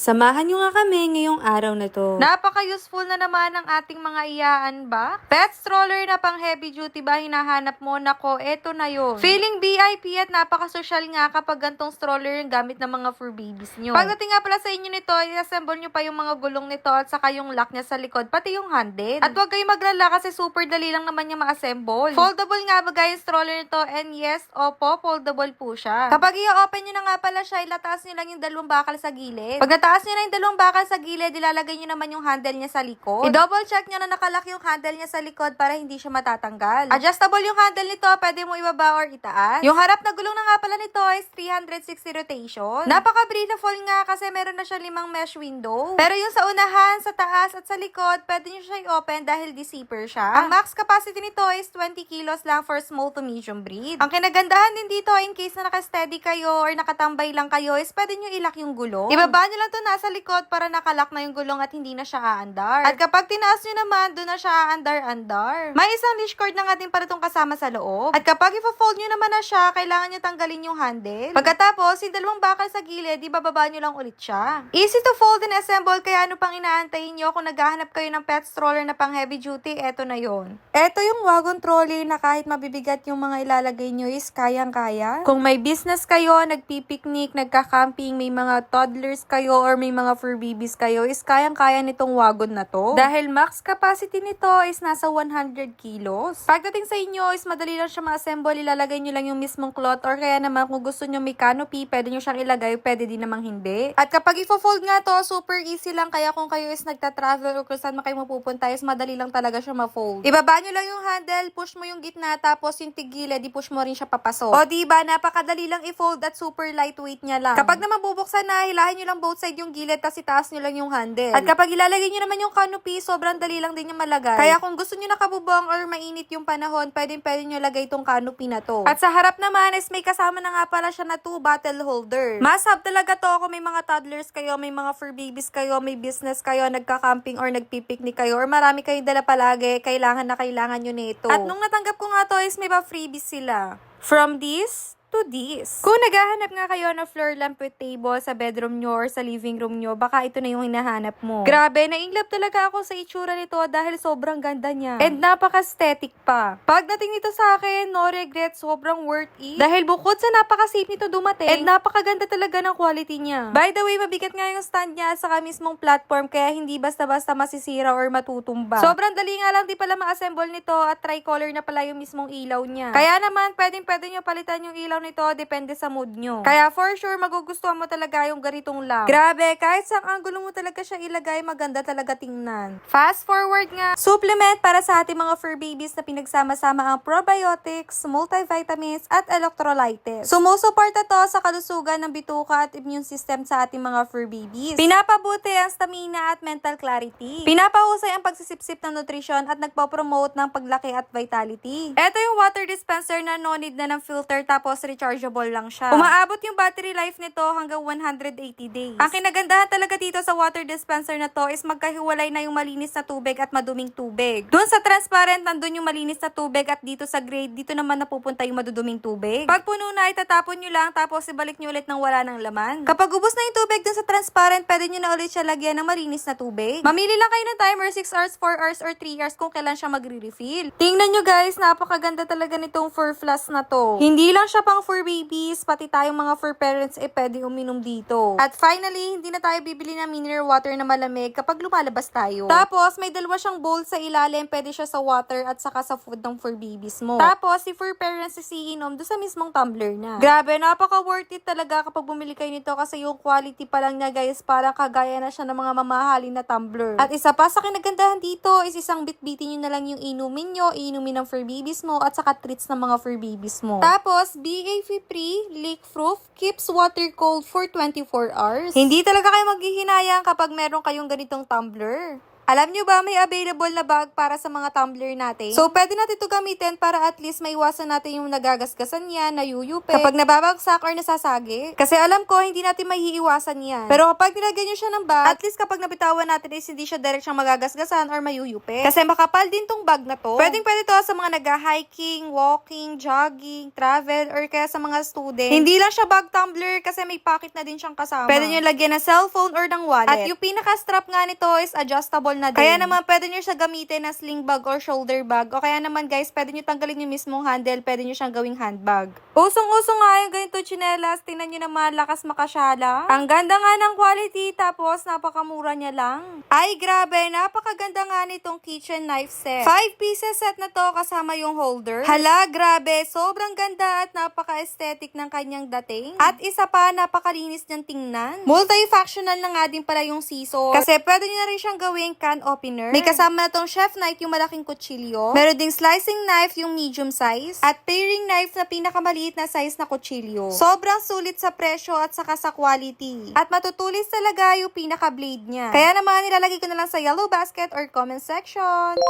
Samahan nyo nga kami ngayong araw na to. Napaka-useful na naman ng ating mga iyaan ba? Pet stroller na pang heavy duty ba hinahanap mo? Nako, eto na yun. Feeling VIP at napaka-social nga kapag gantong stroller yung gamit ng mga fur babies nyo. Pagdating nga pala sa inyo nito, i-assemble nyo pa yung mga gulong nito at saka yung lock niya sa likod, pati yung handle. At huwag kayong maglala kasi super dali lang naman niya ma-assemble. Foldable nga ba guys stroller nito? And yes, opo, foldable po siya. Kapag i-open nyo na nga pala siya, ilataas nyo lang yung dalawang bakal sa gilid. Pag nataas nyo na yung dalawang bakal sa gilid, ilalagay nyo naman yung handle niya sa likod. I-double check nyo na nakalock yung handle niya sa likod para hindi siya matatanggal. Adjustable yung handle nito, pwede mo ibaba or itaas. Yung harap na gulong na nga pala nito is 360 rotation. Napaka-breathable nga kasi meron na siya 5 mesh window. Pero yung sa unahan, sa taas at sa likod, pwede nyo siya i-open dahil di-zipper siya. Ang max capacity nito is 20 kilos lang for small to medium breed. Ang kinagandahan din dito, in case na naka-steady kayo or nakatambay lang kayo, is pwede nyo i-lock yung gulong. Ibaba nyo lang to nasa likod para nakalock na yung gulong at hindi na siya aandar. At kapag tinaas nyo naman, doon na siya aandar-andar. May isang leash cord na nga din para itong kasama sa loob. At kapag i-fold nyo naman na siya, kailangan nyo tanggalin yung handle. Pagkatapos, yung dalawang bakal sa gilid, ibababa nyo lang ulit siya. Easy to fold and assemble, kaya ano pang inaantayin nyo kung naghahanap kayo ng pet stroller na pang heavy duty, eto na yon. Eto yung wagon trolley na kahit mabibigat yung mga ilalagay nyo is kayang-kaya. Kung may business kayo, nagpipiknik, nagka-camping, may mga toddlers kayo or may mga fur babies kayo, is kayang-kaya nitong wagon na to. Dahil max capacity nito is nasa 100 kilos. Pagdating sa inyo is madali lang siya ma-assemble, ilalagay nyo lang yung mismong cloth or kaya naman kung gusto nyo may canopy, pwede nyo siyang ilagay, pwede din namang hindi. At kapag i-fold nga to, super easy lang, kaya kung kayo is nagta-travel or kung saan kayo mapupunta is madali lang talaga siya ma-fold. Ibaba nyo lang yung handle, push mo yung gitna, tapos yung tigilid, i-push mo rin siya papasok. O diba, napakadali lang i-fold at super lightweight niya lang. Kapag naman bubuksan na, hilahin nyo lang both side yung gilid, tapos itaas nyo lang yung handle. At kapag ilalagay nyo naman yung canopy, sobrang dali lang din yung malagay. Kaya kung gusto nyo nakabubong or mainit yung panahon, pwede nyo lagay itong canopy na to. At sa harap naman is may kasama na nga pala siya na 2 bottle holder. Must have talaga to kung may mga toddlers kayo, may mga fur babies kayo, may business kayo, nagka-camping or nagpipiknik kayo, or marami kayong dala palagi, kailangan nyo nito. At nung natanggap ko nga to is may pa freebies sila. From this to this. Kung naghahanap nga kayo ng floor lamp with table sa bedroom nyo or sa living room nyo, baka ito na yung hinahanap mo. Grabe, na-inlove talaga ako sa itsura nito dahil sobrang ganda niya. And napaka-aesthetic pa. Pagdating nito sa akin, no regret, sobrang worth it. Dahil bukod sa napaka-safe nito dumating, and napakaganda talaga ng quality niya. By the way, mabigat nga yung stand niya sa mismong platform, kaya hindi basta-basta masisira or matutumba. Sobrang dali nga lang di pala ma-assemble nito at tricolor na pala yung mismong ilaw niya. Kaya naman, pwede nyo palitan yung ilaw nito, depende sa mood nyo. Kaya for sure, magugustuhan mo talaga yung ganitong lamp. Grabe, kahit sa angulo mo talaga siya ilagay, maganda talaga tingnan. Fast forward nga, supplement para sa ating mga fur babies na pinagsama-sama ang probiotics, multivitamins, at electrolytes. Sumusuporta to sa kalusugan ng bituka at immune system sa ating mga fur babies. Pinapabuti ang stamina at mental clarity. Pinapahusay ang pagsisipsip ng nutrisyon at nagpo-promote ng paglaki at vitality. Ito yung water dispenser na no need na ng filter, tapos rechargeable lang siya. Umaabot yung battery life nito hanggang 180 days. Ang kinagandahan talaga dito sa water dispenser na to is magkahiwalay na yung malinis na tubig at maduming tubig. Doon sa transparent, nandun yung malinis na tubig, at dito sa grade, dito naman napupunta yung maduduming tubig. Pag puno na, itatapon nyo lang, tapos ibalik nyo ulit nang wala ng laman. Kapag ubos na yung tubig doon sa transparent, pwede nyo na ulit siya lagyan ng malinis na tubig. Mamili lang kayo ng timer, 6 hours, 4 hours, or 3 hours kung kailan siya magre-refill. Tingnan nyo guys, napakaganda talaga nitong fur flask na to. Hindi lang siya pang fur babies, pati tayong mga fur parents pwede uminom dito. At finally, hindi na tayo bibili ng mineral water na malamig kapag lumalabas tayo. Tapos, may dalawa siyang bowl sa ilalim, pwede siya sa water at saka sa food ng fur babies mo. Tapos, si fur parents iinom doon sa mismong tumbler na. Grabe, napaka worth it talaga kapag bumili kayo nito kasi yung quality pa lang niya guys, parang kagaya na siya ng mga mamahalin na tumbler. At isa pa sa kinagandahan dito is isang bitbitin nyo na lang yung inumin nyo, inumin ng fur babies mo, at saka treats ng mga fur babies mo. Tapos, BA-free, leak-proof, keeps water cold for 24 hours. Hindi talaga kayo maghihinayang kapag meron kayong ganitong tumbler. Alam nyo ba, may available na bag para sa mga tumbler natin? So, pwede natin ito gamitin para at least maiwasan natin yung nagagasgasan yan, nayuyupe, kapag nababagsak or nasasagi. Kasi alam ko, hindi natin maiiwasan yan. Pero kapag nilagyan nyo siya ng bag, at least kapag nabitawan natin is hindi siya direct siyang magagasgasan or mayuyupe. Kasi makapal din tong bag na to. Pwedeng-pwede to sa mga nag-hiking, walking, jogging, travel, or kaya sa mga student. Hindi lang siya bag tumbler kasi may pocket na din siyang kasama. Pwede nyo lagyan ng cellphone or ng wallet. At yung pinaka-strap nga nito is adjustable na din. Kaya naman, pwede nyo siya gamitin na sling bag or shoulder bag. O kaya naman guys, pwede nyo tanggalin yung mismong handle, pwede nyo siyang gawing handbag. Usong-uso nga yung ganito chinelas. Tingnan nyo naman, lakas makasyala. Ang ganda nga ng quality, tapos napakamura niya lang. Ay, grabe, napakaganda nga nitong kitchen knife set. 5 pieces set na to kasama yung holder. Hala, grabe, sobrang ganda at napaka-aesthetic ng kanyang dating. At isa pa, napakalinis niyang tingnan. Multifunctional na nga din pala yung scissors. Kasi pwede nyo na rin siyang gawing can opener. May kasama na tong chef knife, yung malaking kutsilyo. Meron ding slicing knife, yung medium size. At paring knife na pinakamaliit na size na kutsilyo. Sobrang sulit sa presyo at saka sa quality. At matutulis talaga yung pinaka-blade niya. Kaya naman, nilalagay ko na lang sa yellow basket or comment section.